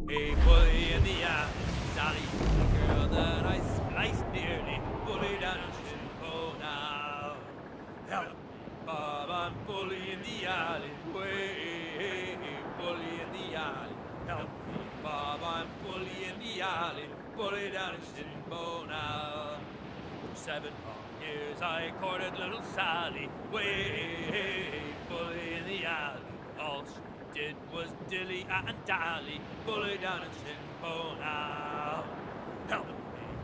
A bully in the eye, Sally, the girl that I spliced nearly, bully down a shinbone now. Help me, Bob, I'm bully in the alleyway, bully in the alley. Help me, Bob, I'm bully in the alley, bully down a shinbone now. For 7 long years I courted little Sally, way, bully in the alley. All she did was dilly and dally, bully down in Shinbone now. Help me,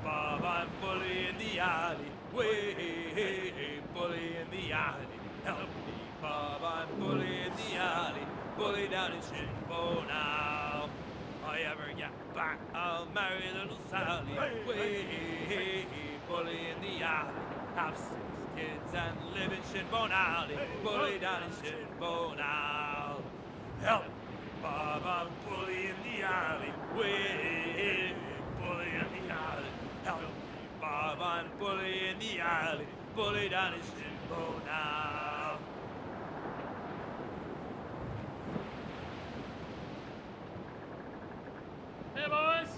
Bob, I'm bully in the alley, way, bully in the alley. Help me, Bob, I'm bully in the alley, bully down in Shinbone now. If I ever get back, I'll marry little Sally, way, bully in the alley. Have 6 kids and live in Shinbone Alley, bully down in Shinbone Alley. Help me, Bob, I'm bully in the alley, way, bully in the alley. Help me, Bob, I'm bully in the alley, bully down in Shinbone Alley. Hey boys!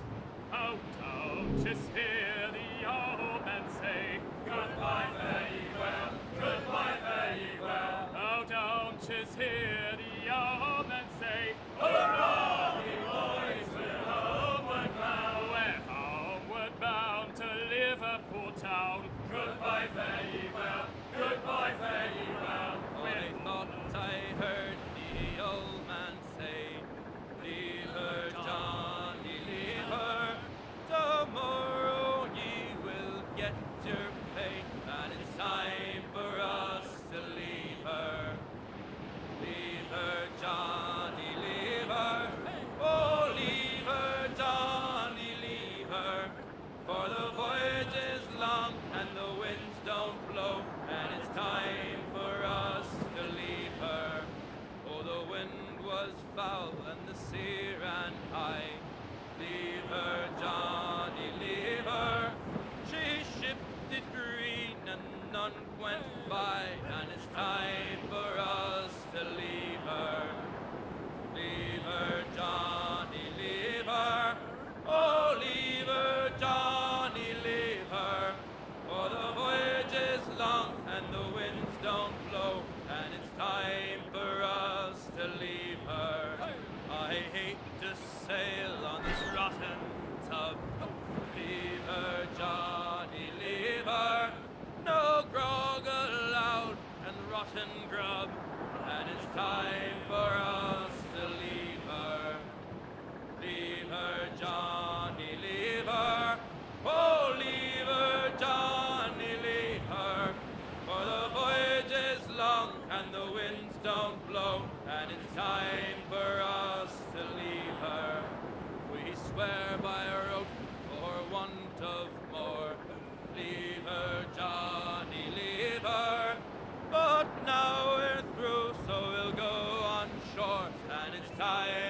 Oh, don't just hear the old man say, goodbye, fare ye well, goodbye, fare ye well. Oh, don't just hear the old man say, hurrah, ye boys, we're homeward bound. We're homeward bound to Liverpool town. Goodbye, fare ye well, goodbye, fare ye well. Oh, they thought I heard the old man say, leave her, Johnny, leave her. Tomorrow ye will get your pay, and it's time for us to leave her. Leave her, Johnny, leave her. Oh, leave her, Johnny, leave her. For the voyage is long and the winds don't blow, and it's time for us to leave her. Oh, the wind was foul and the sea ran high. Leave her, Johnny, leave her. She shipped it green and none went by, and it's time for us to leave her. Leave her, Johnny, leave her. Oh, leave her, Johnny, leave her. For the voyage is long and the winds don't blow, and it's time for us to leave her. I hate to sail on this rotten tub. Leave her, Johnny, leave her. No grog allowed and rotten grub, and it's time for us to leave her. Leave her, Johnny, leave her. Oh, leave her, Johnny, leave her. For the voyage is long and the winds don't blow, and it's time for us to leave her. We swear by our oath for want of more. Leave her, Johnny, leave her. But now we're through, so we'll go on shore, and it's time